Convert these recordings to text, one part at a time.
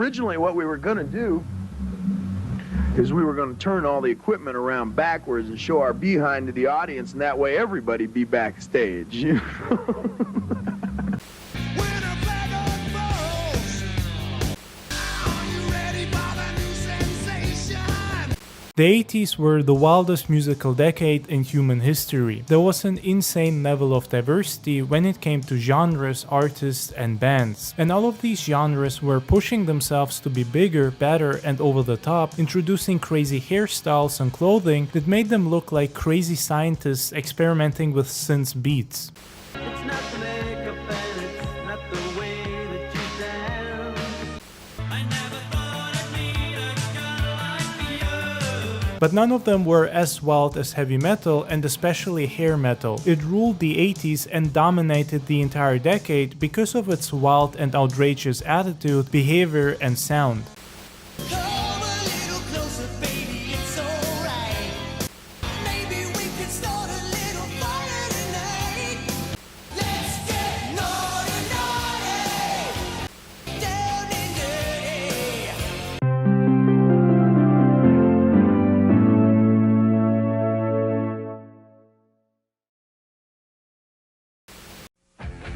Originally, what we were going to do is we were going to turn all the equipment around backwards and show our behind to the audience, and that way everybody be backstage. You know? The 80s were the wildest musical decade in human history. There was an insane level of diversity when it came to genres, artists, and bands. And all of these genres were pushing themselves to be bigger, better, and over the top, introducing crazy hairstyles and clothing that made them look like crazy scientists experimenting with synth beats. It's not the makeup and it's not the way that you dance. I never thought I'd meet a girl like you. But none of them were as wild as heavy metal, and especially hair metal. It ruled the 80s and dominated the entire decade because of its wild and outrageous attitude, behavior, and sound. Come a little closer, baby, it's alright. Maybe we could start a little fire tonight. Let's get naughty, naughty, down and dirty.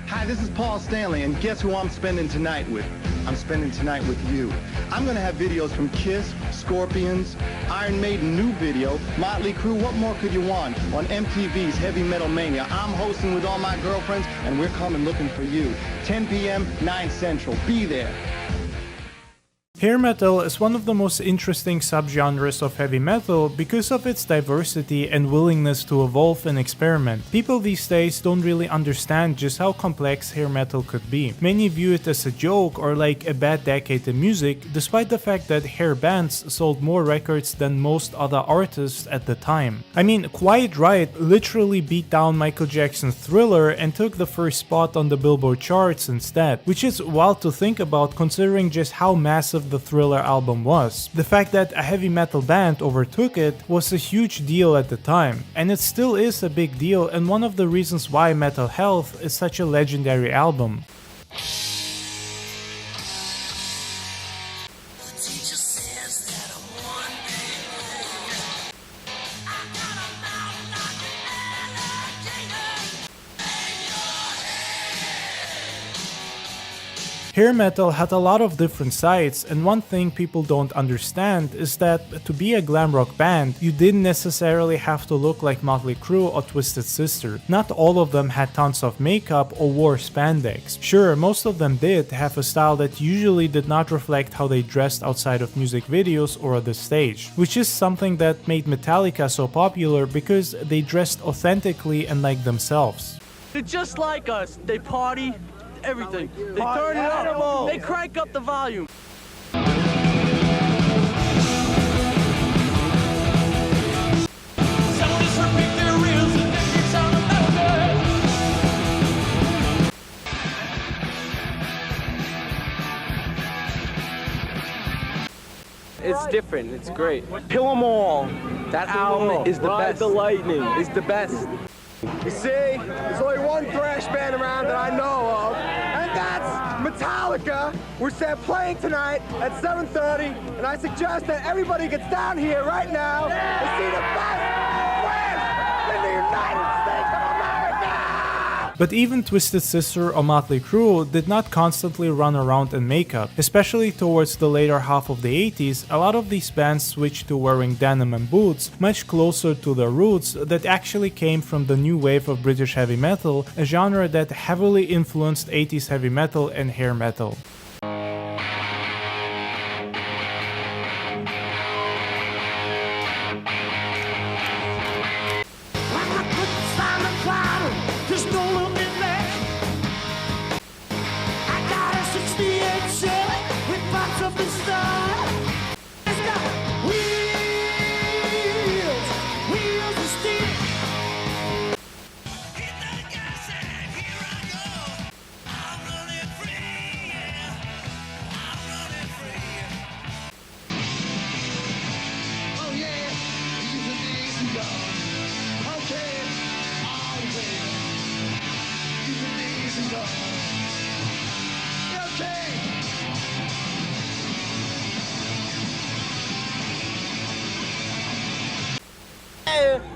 Hi, this is Paul Stanley, and guess who I'm spending tonight with? I'm spending tonight with you. I'm gonna have videos from Kiss, Scorpions, Iron Maiden new video, Motley Crue, what more could you want? On MTV's Heavy Metal Mania. I'm hosting with all my girlfriends, and we're coming looking for you. 10 p.m., 9 Central. Be there. Hair metal is one of the most interesting subgenres of heavy metal because of its diversity and willingness to evolve and experiment. People these days don't really understand just how complex hair metal could be. Many view it as a joke or like a bad decade in music, despite the fact that hair bands sold more records than most other artists at the time. I mean, Quiet Riot literally beat down Michael Jackson's Thriller and took the first spot on the Billboard charts instead, which is wild to think about considering just how massive the Thriller album was. The fact that a heavy metal band overtook it was a huge deal at the time, and it still is a big deal and one of the reasons why Metal Health is such a legendary album. Hair metal had a lot of different sides, and one thing people don't understand is that to be a glam rock band, you didn't necessarily have to look like Motley Crue or Twisted Sister. Not all of them had tons of makeup or wore spandex. Sure, most of them did have a style that usually did not reflect how they dressed outside of music videos or the stage, which is something that made Metallica so popular because they dressed authentically and like themselves. They're just like us. They party, everything. They turn it up. They crank up the volume. It's different. It's great. Kill 'em all. That album is the best. Ride the lightning is the best. You see, there's only one thrash band around that I know of, and that's Metallica. We're playing tonight at 7:30, and I suggest that everybody gets down here right now to see the best band in the United States of America! But even Twisted Sister or Motley Crue did not constantly run around in makeup. Especially towards the later half of the 80s, a lot of these bands switched to wearing denim and boots, much closer to their roots that actually came from the new wave of British heavy metal, a genre that heavily influenced 80s heavy metal and hair metal.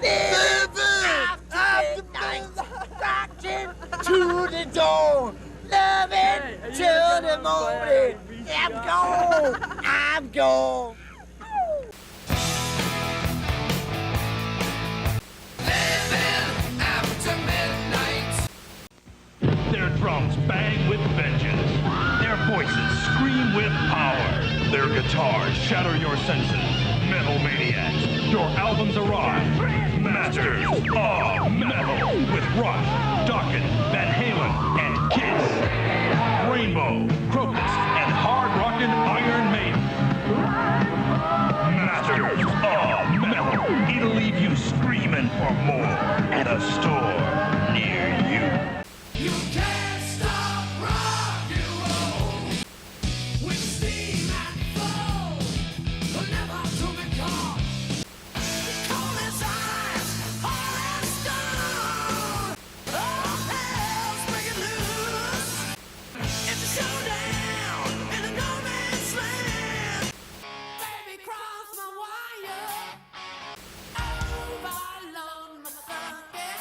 after midnight, rocking to the dawn, loving till the morning. I'm gone, I'm gone. Their drums bang with vengeance. Their voices scream with power. Their guitars shatter your senses. Metal Maniacs, your albums arrive. Masters of Metal with Rush, Dokken, Van Halen, and Kiss. Rainbow, Crocus, and hard-rockin' Iron Maiden. Masters of Metal. It'll leave you screaming for more at a store near you. You can't stop rock and roll with steam and flow. But never to be caught. Cold as ice, hard as stone. All hell's breaking loose. It's a showdown in a no man's land. Baby, cross my wire. Overload my circuit.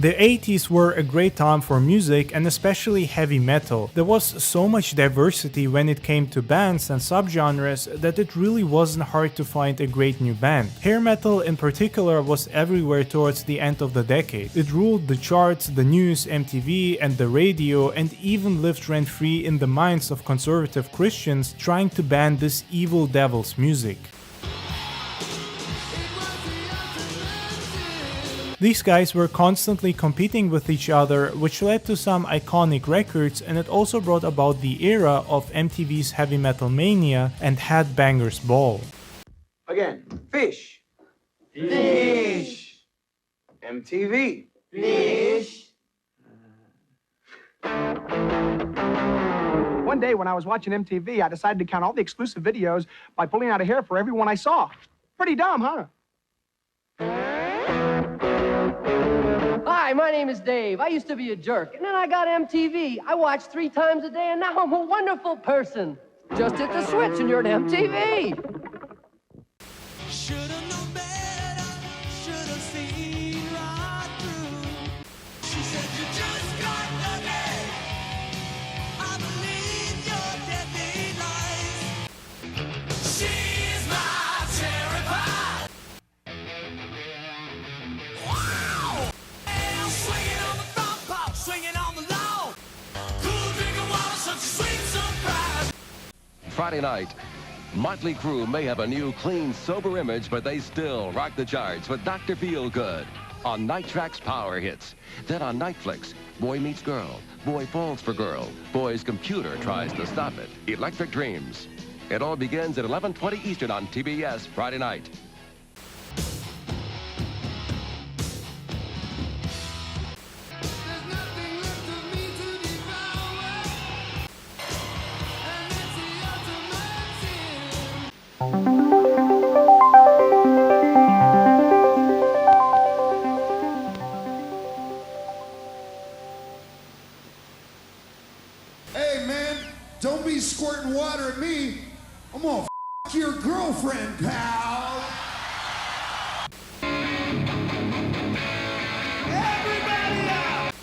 The 80s were a great time for music and especially heavy metal. There was so much diversity when it came to bands and subgenres that it really wasn't hard to find a great new band. Hair metal in particular was everywhere towards the end of the decade. It ruled the charts, the news, MTV and the radio, and even lived rent-free in the minds of conservative Christians trying to ban this evil devil's music. These guys were constantly competing with each other, which led to some iconic records, and it also brought about the era of MTV's Heavy Metal Mania and Headbangers Ball. Again, fish. Fish. MTV. Fish. One day when I was watching MTV, I decided to count all the exclusive videos by pulling out a hair for every one I saw. Pretty dumb, huh? Hi, my name is Dave. I used to be a jerk, and then I got MTV. I watch 3 times a day, and now I'm a wonderful person. Just hit the switch and you're at MTV. Should've known better, should've seen right through. She said you just got lucky. I believe your deadly lies. She's my cherry pie. Wow! And swinging on the front porch, swinging on the lawn. Cool drink of water, such a sweet surprise. Friday night, Motley Crue may have a new, clean, sober image, but they still rock the charts with Dr. Feelgood on Night Track's Power Hits. Then on Nightflix, Boy Meets Girl, Boy Falls for Girl, Boy's Computer Tries to Stop It, Electric Dreams. It all begins at 11:20 Eastern on TBS Friday night. Hey, man, don't be squirting water at me. I'm gonna f your girlfriend, pal. Everybody out!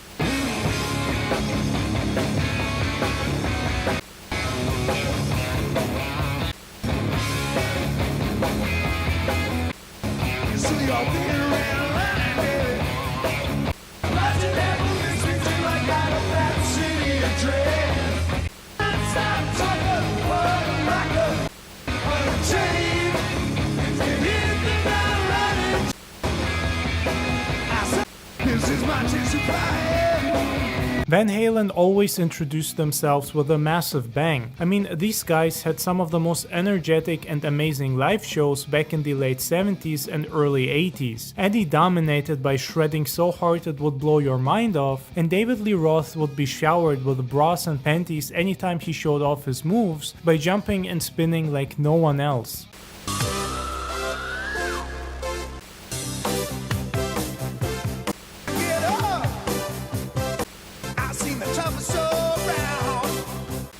You see y'all being around line, baby. Watching that movie sweet you like out of that city address. Stop talking, what a rocker, what a chain. You hit the ground running. I said, this is my chance to fly. Van Halen always introduced themselves with a massive bang. I mean, these guys had some of the most energetic and amazing live shows back in the late 70s and early 80s. Eddie dominated by shredding so hard it would blow your mind off, and David Lee Roth would be showered with bras and panties anytime he showed off his moves by jumping and spinning like no one else.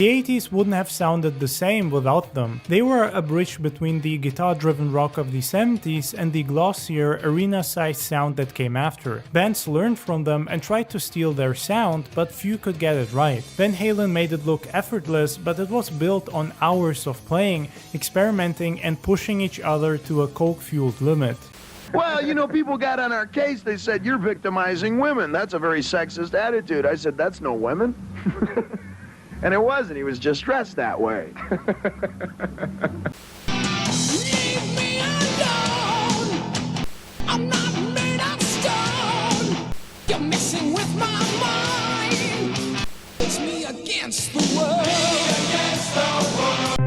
The 80s wouldn't have sounded the same without them. They were a bridge between the guitar-driven rock of the 70s and the glossier, arena-sized sound that came after. Bands learned from them and tried to steal their sound, but few could get it right. Van Halen made it look effortless, but it was built on hours of playing, experimenting, and pushing each other to a coke-fueled limit. Well, you know, people got on our case. They said, you're victimizing women. That's a very sexist attitude. I said, that's no women. And it wasn't. He was just dressed that way. Leave me alone. I'm not made of stone. You're messing with my mind. It's me against the world. Against the world.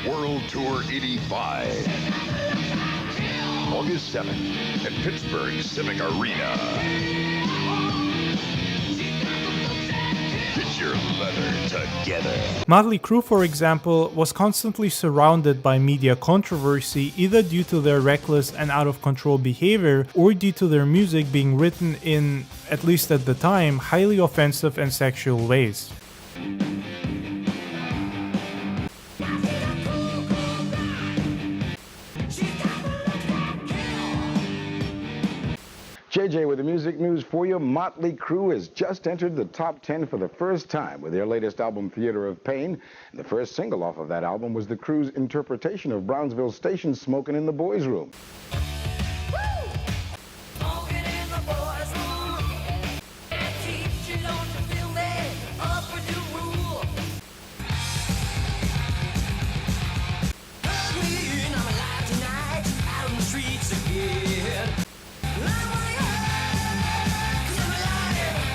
World Tour 85. August 7th at Pittsburgh Civic Arena. Get your leather together. Motley Crue, for example, was constantly surrounded by media controversy either due to their reckless and out-of-control behavior or due to their music being written in, at least at the time, highly offensive and sexual ways. JJ with the music news for you. Motley Crue has just entered the top 10 for the first time with their latest album, Theater of Pain. And the first single off of that album was the Crue's interpretation of Brownsville Station's Smoking in the Boys' Room.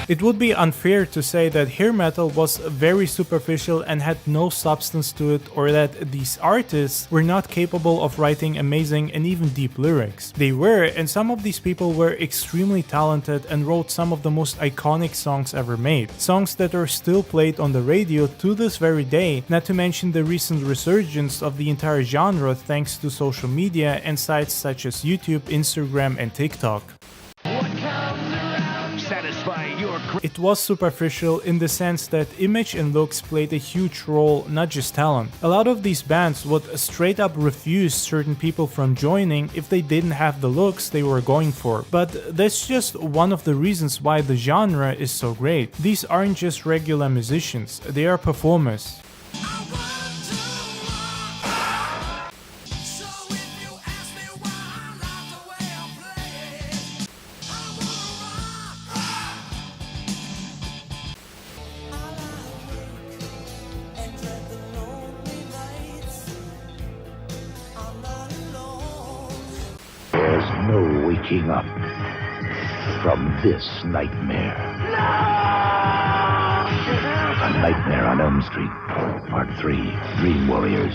It would be unfair to say that hair metal was very superficial and had no substance to it, or that these artists were not capable of writing amazing and even deep lyrics. They were, and some of these people were extremely talented and wrote some of the most iconic songs ever made. Songs that are still played on the radio to this very day, not to mention the recent resurgence of the entire genre thanks to social media and sites such as YouTube, Instagram, and TikTok. It was superficial in the sense that image and looks played a huge role, not just talent. A lot of these bands would straight up refuse certain people from joining if they didn't have the looks they were going for. But that's just one of the reasons why the genre is so great. These aren't just regular musicians, they are performers. There's no waking up from this nightmare. A Nightmare on Elm Street, Part 3, Dream Warriors.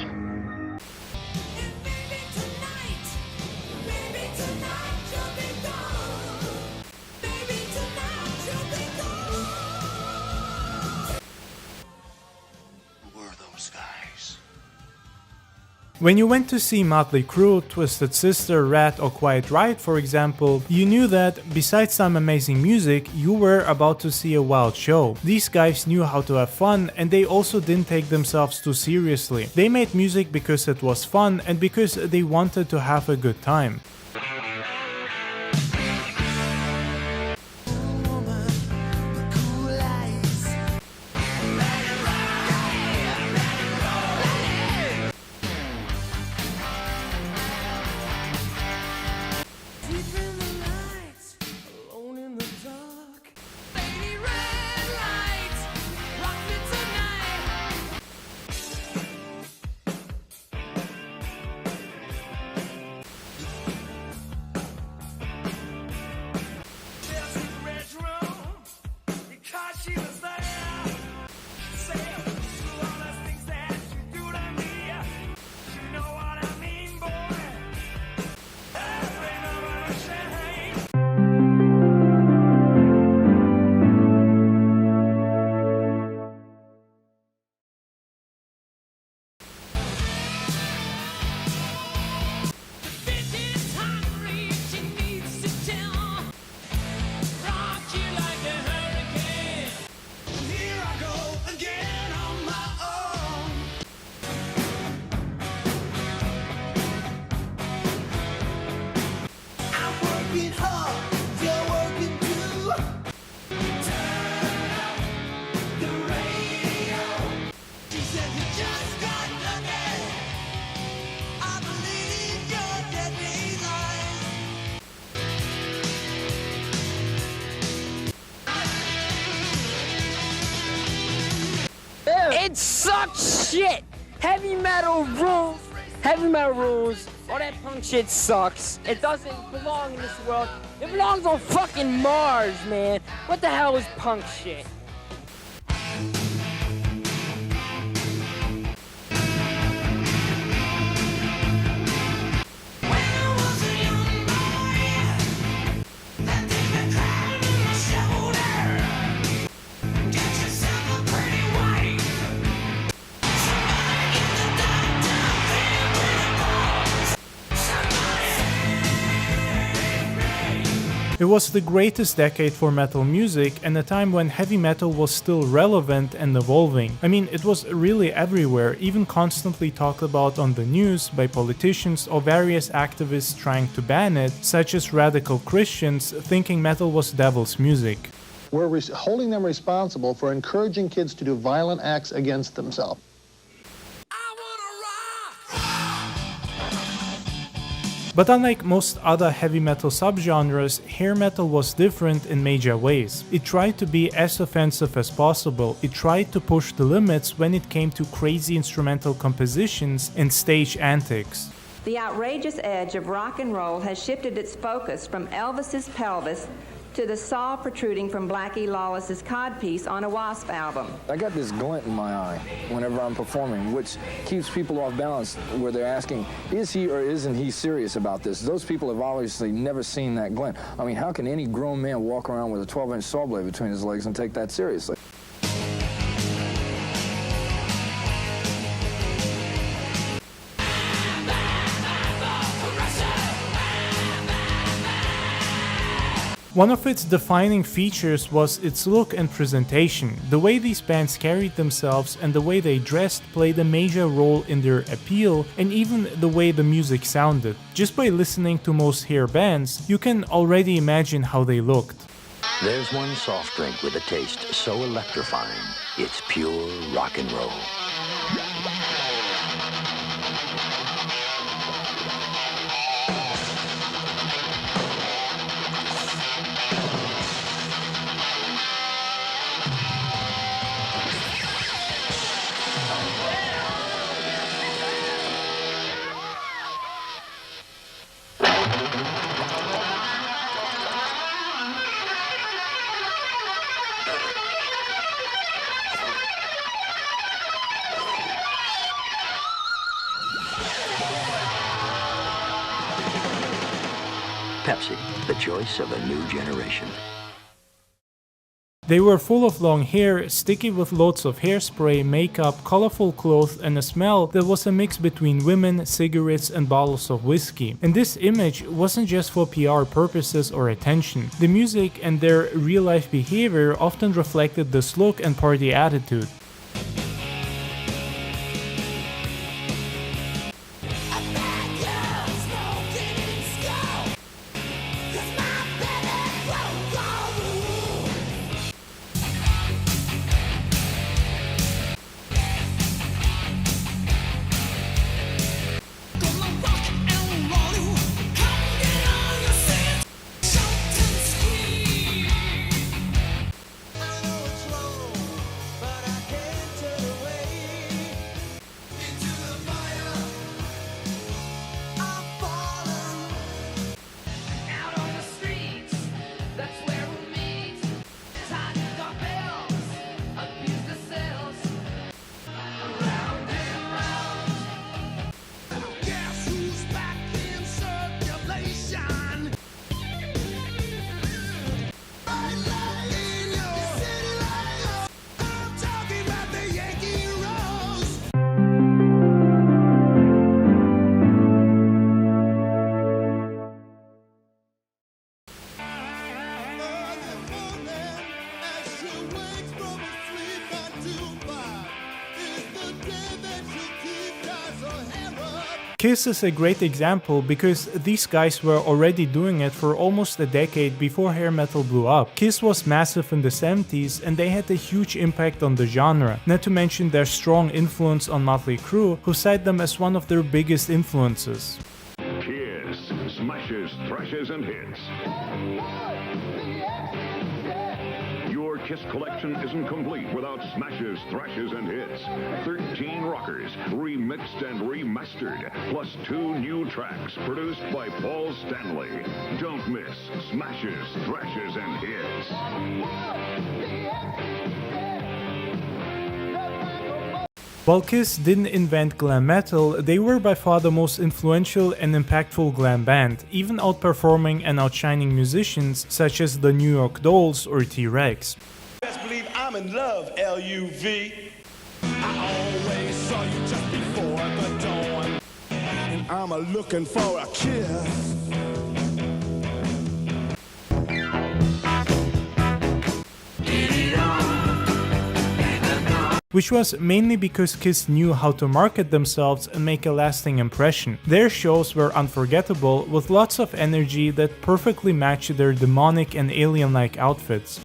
When you went to see Motley Crue, Twisted Sister, Rat or Quiet Riot for example, you knew that, besides some amazing music, you were about to see a wild show. These guys knew how to have fun, and they also didn't take themselves too seriously. They made music because it was fun and because they wanted to have a good time. shit sucks shit. Heavy metal rules. Heavy metal rules. All that punk shit sucks. It doesn't belong in this world. It belongs on fucking Mars, man. What the hell is punk shit? It was the greatest decade for metal music and a time when heavy metal was still relevant and evolving. I mean, it was really everywhere, even constantly talked about on the news by politicians or various activists trying to ban it, such as radical Christians thinking metal was devil's music. We're holding them responsible for encouraging kids to do violent acts against themselves. But unlike most other heavy metal subgenres, hair metal was different in major ways. It tried to be as offensive as possible, it tried to push the limits when it came to crazy instrumental compositions and stage antics. The outrageous edge of rock and roll has shifted its focus from Elvis's pelvis to the saw protruding from Blackie Lawless's codpiece on a Wasp album. I got this glint in my eye whenever I'm performing, which keeps people off balance where they're asking, is he or isn't he serious about this? Those people have obviously never seen that glint. I mean, how can any grown man walk around with a 12-inch saw blade between his legs and take that seriously? One of its defining features was its look and presentation. The way these bands carried themselves and the way they dressed played a major role in their appeal and even the way the music sounded. Just by listening to most hair bands, you can already imagine how they looked. There's one soft drink with a taste so electrifying, it's pure rock and roll. Pepsi, the choice of a new generation. They were full of long hair, sticky with loads of hairspray, makeup, colorful clothes and a smell that was a mix between women, cigarettes and bottles of whiskey. And this image wasn't just for PR purposes or attention. The music and their real-life behavior often reflected this look and party attitude. Kiss is a great example because these guys were already doing it for almost a decade before hair metal blew up. Kiss was massive in the 70s and they had a huge impact on the genre, not to mention their strong influence on Motley Crue, who cite them as one of their biggest influences. Kiss, smashes, thrashes and hits. Your Kiss collection isn't complete without smashes, thrashes, and hits. 13 rockers, remixed and remastered, plus 2 new tracks produced by Paul Stanley. Don't miss smashes, thrashes, and hits. While Kiss didn't invent glam metal, they were by far the most influential and impactful glam band, even outperforming and outshining musicians such as the New York Dolls or T-Rex. Best believe I'm in love, L-U-V. I always saw you just before the dawn, and I'm looking for a kiss. Which was mainly because Kiss knew how to market themselves and make a lasting impression. Their shows were unforgettable, with lots of energy that perfectly matched their demonic and alien-like outfits.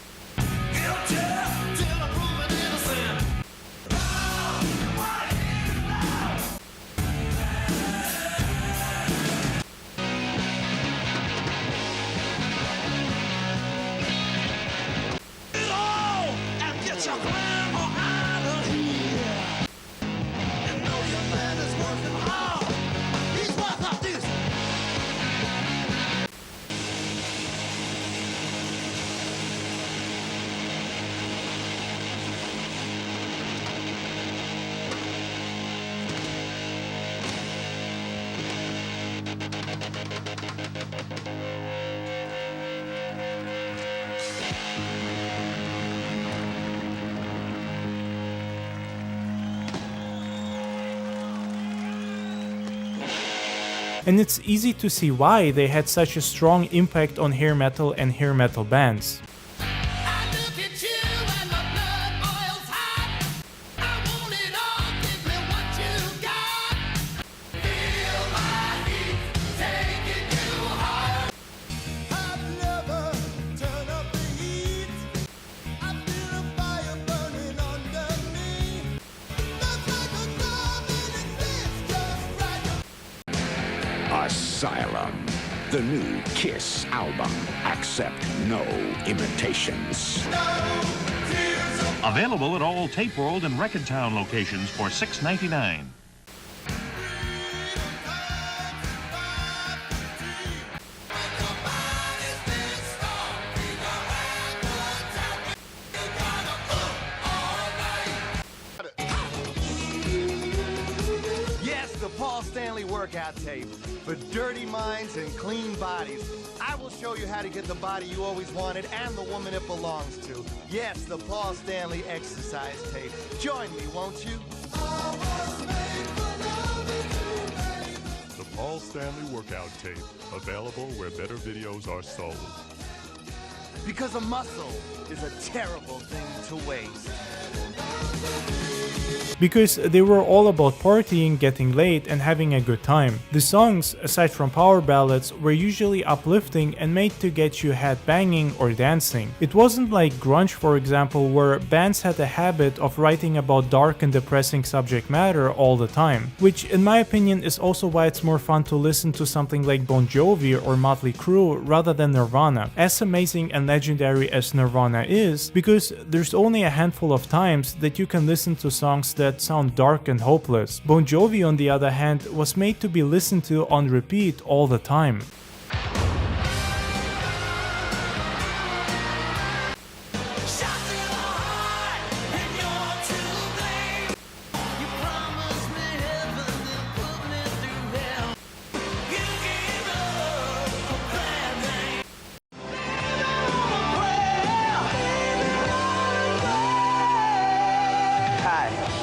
And it's easy to see why they had such a strong impact on hair metal and hair metal bands. Asylum, the new Kiss album. Accept no imitations. Available at all Tape World and Record Town locations for $6.99. Yes, the Paul Stanley workout tape for dirty minds and clean bodies. I will show you how to get the body you always wanted and the woman it belongs to. Yes, the Paul Stanley exercise tape. Join me, won't you? The Paul Stanley workout tape, available where better videos are sold. Because a muscle is a terrible thing to waste. Because they were all about partying, getting laid, and having a good time. The songs, aside from power ballads, were usually uplifting and made to get you head banging or dancing. It wasn't like grunge, for example, where bands had a habit of writing about dark and depressing subject matter all the time, which in my opinion is also why it's more fun to listen to something like Bon Jovi or Motley Crue rather than Nirvana. As amazing and legendary as Nirvana is, because there's only a handful of times that you can listen to songs that sound dark and hopeless. Bon Jovi, on the other hand, was made to be listened to on repeat all the time.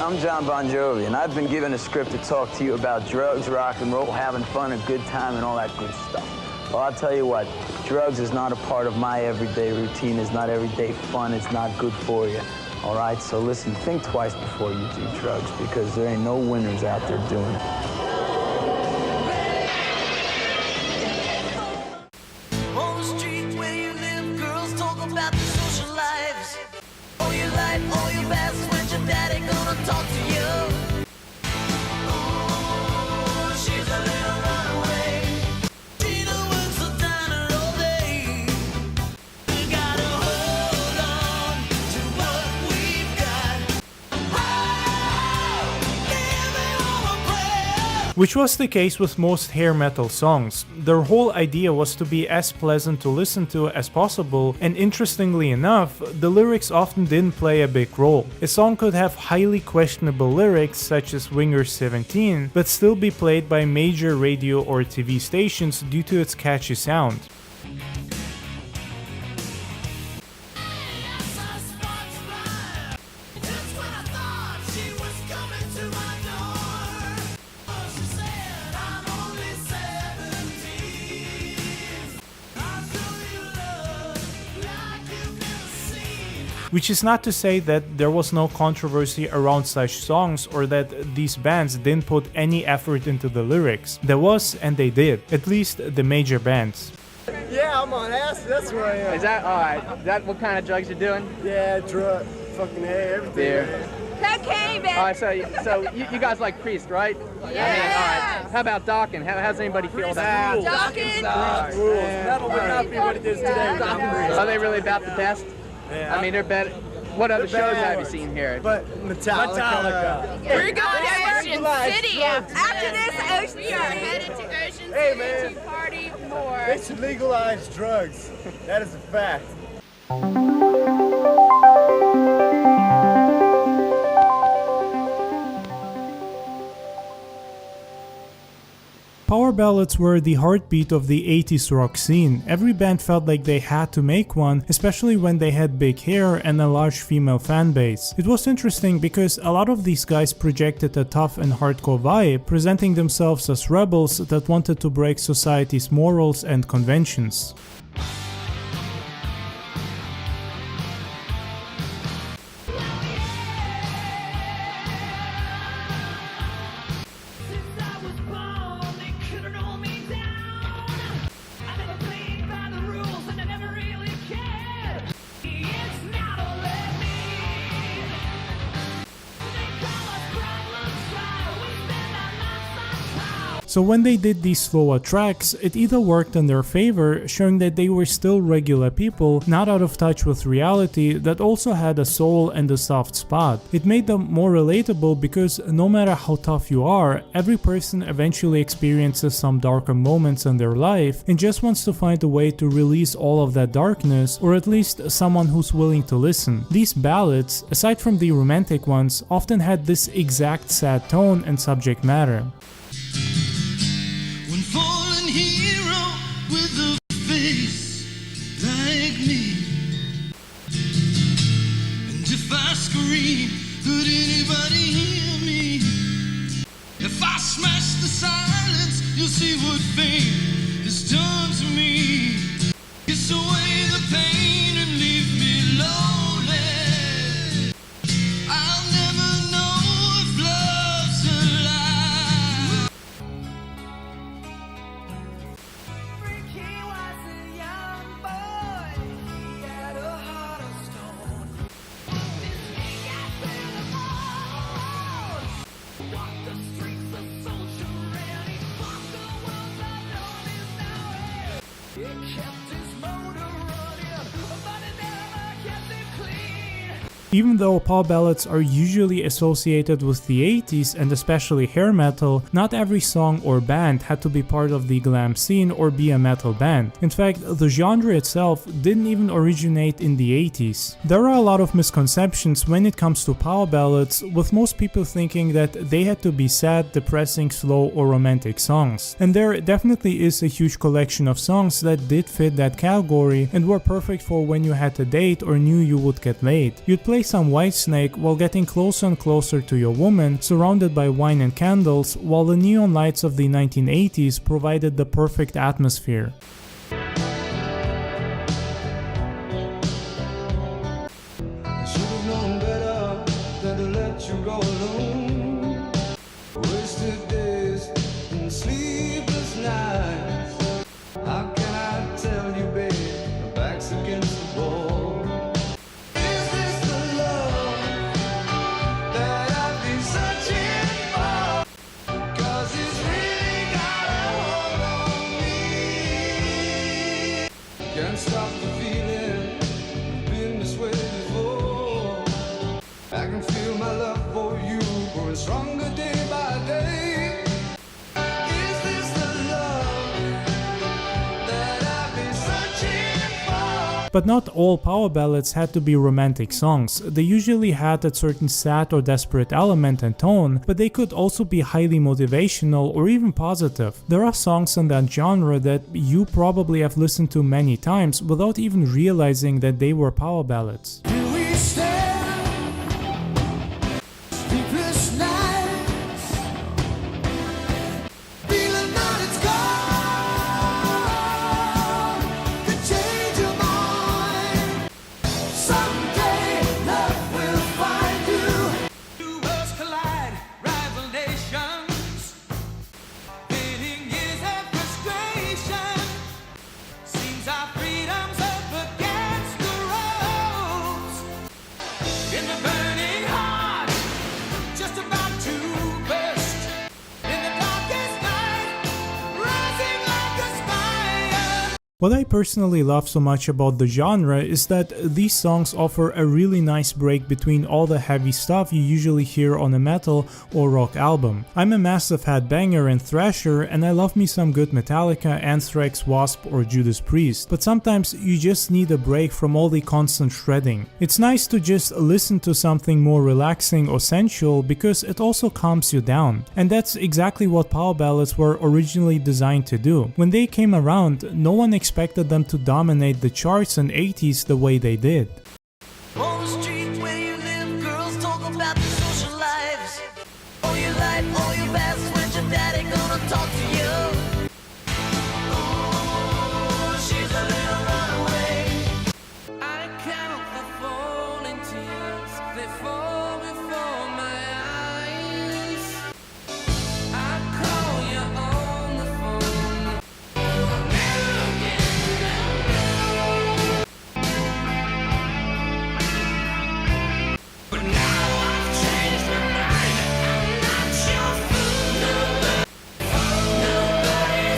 I'm John Bon Jovi, and I've been given a script to talk to you about drugs, rock and roll, having fun, a good time, and all that good stuff. Well, I'll tell you what, drugs is not a part of my everyday routine. It's not everyday fun. It's not good for you. All right, so listen, think twice before you do drugs, because there ain't no winners out there doing it. On the street where you live, girls talk about the social lives. All your life, all your past, when's your daddy gonna talk to you? Oh, she's a little runaway. Tina works the diner all day. You gotta hold on which was the case with most hair metal songs. Their whole idea was to be as pleasant to listen to as possible, and interestingly enough, the lyrics often didn't play a big role. A song could have highly questionable lyrics such as Winger's 17, but still be played by major radio or TV stations due to its catchy sound. Which is not to say that there was no controversy around such songs or that these bands didn't put any effort into the lyrics. There was, and they did, at least the major bands. Yeah, I'm on acid, that's where I am. Is that alright? Is that what kind of drugs you're doing? Yeah, drug, fucking hay, everything. Beer. Cocaine, man. Alright, so you guys like Priest, right? Yeah. I mean, alright. How about Dawkins? How's anybody feel about it? Dawkins! Metal would not be what it is today. Are they really about the best? Yeah. I mean, they're better. What other shows have you seen here? But Metallica. We're going to Ocean City. Drugs. After this, Ocean City. We are headed to Ocean City to party more. They should legalize drugs. That is a fact. Power ballads were the heartbeat of the 80s rock scene. Every band felt like they had to make one, especially when they had big hair and a large female fan base. It was interesting because a lot of these guys projected a tough and hardcore vibe, presenting themselves as rebels that wanted to break society's morals and conventions. So when they did these slower tracks, it either worked in their favor, showing that they were still regular people, not out of touch with reality, that also had a soul and a soft spot. It made them more relatable because no matter how tough you are, every person eventually experiences some darker moments in their life and just wants to find a way to release all of that darkness, or at least someone who's willing to listen. These ballads, aside from the romantic ones, often had this exact sad tone and subject matter. Fallen hero with a face like me. And if I scream, could anybody hear me? If I smash the silence, you'll see what fame has done to me. Kiss away the pain and leave me lonely. I'll never know if love's alive. Even though power ballads are usually associated with the 80s and especially hair metal, not every song or band had to be part of the glam scene or be a metal band. In fact, the genre itself didn't even originate in the 80s. There are a lot of misconceptions when it comes to power ballads, with most people thinking that they had to be sad, depressing, slow or romantic songs. And there definitely is a huge collection of songs that did fit that category and were perfect for when you had a date or knew you would get laid. You'd play some Whitesnake while getting closer and closer to your woman, surrounded by wine and candles, while the neon lights of the 1980s provided the perfect atmosphere. I should have known better than to let you go alone. Wasted days and sleepless nights. How can I tell you, babe, my back's against the wall? Is this the love that I've been searching for? 'Cause it's really got a hold on me. Can't stop the feeling, been this way before. I can feel my love for you growing stronger day by day. But not all power ballads had to be romantic songs. They usually had a certain sad or desperate element and tone, but they could also be highly motivational or even positive. There are songs in that genre that you probably have listened to many times without even realizing that they were power ballads. What I personally love so much about the genre is that these songs offer a really nice break between all the heavy stuff you usually hear on a metal or rock album. I'm a massive headbanger and thrasher, and I love me some good Metallica, Anthrax, Wasp or Judas Priest, but sometimes you just need a break from all the constant shredding. It's nice to just listen to something more relaxing or sensual because it also calms you down, and that's exactly what power ballads were originally designed to do. When they came around, no one expected them to dominate the charts in 80s the way they did. On the street where you live, girls talk about their social lives. All your life, all your past, when your daddy gonna talk to you. Ooh, she's a little runaway. I count the falling tears, they fall before my eyes. I call you on the phone. But now I've changed my mind. I'm not your fool. Nobody's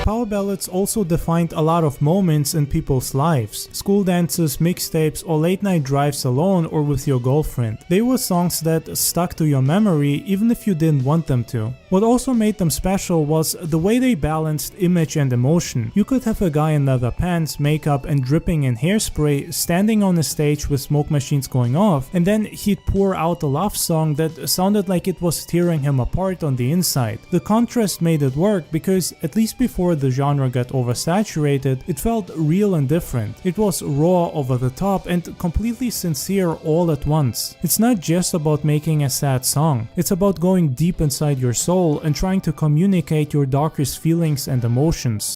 Power ballads also defined a lot of moments in people's lives. School dances, mixtapes, or late night drives alone or with your girlfriend. They were songs that stuck to your memory even if you didn't want them to. What also made them special was the way they balanced image and emotion. You could have a guy in leather pants, makeup, and dripping in hairspray standing on a stage with smoke machines going off, and then he'd pour out a love song that sounded like it was tearing him apart on the inside. The contrast made it work because, at least before the genre got oversaturated, it felt real and different. It was raw, over the top, and completely sincere all at once. It's not just about making a sad song, it's about going deep inside your soul and trying to communicate your darkest feelings and emotions.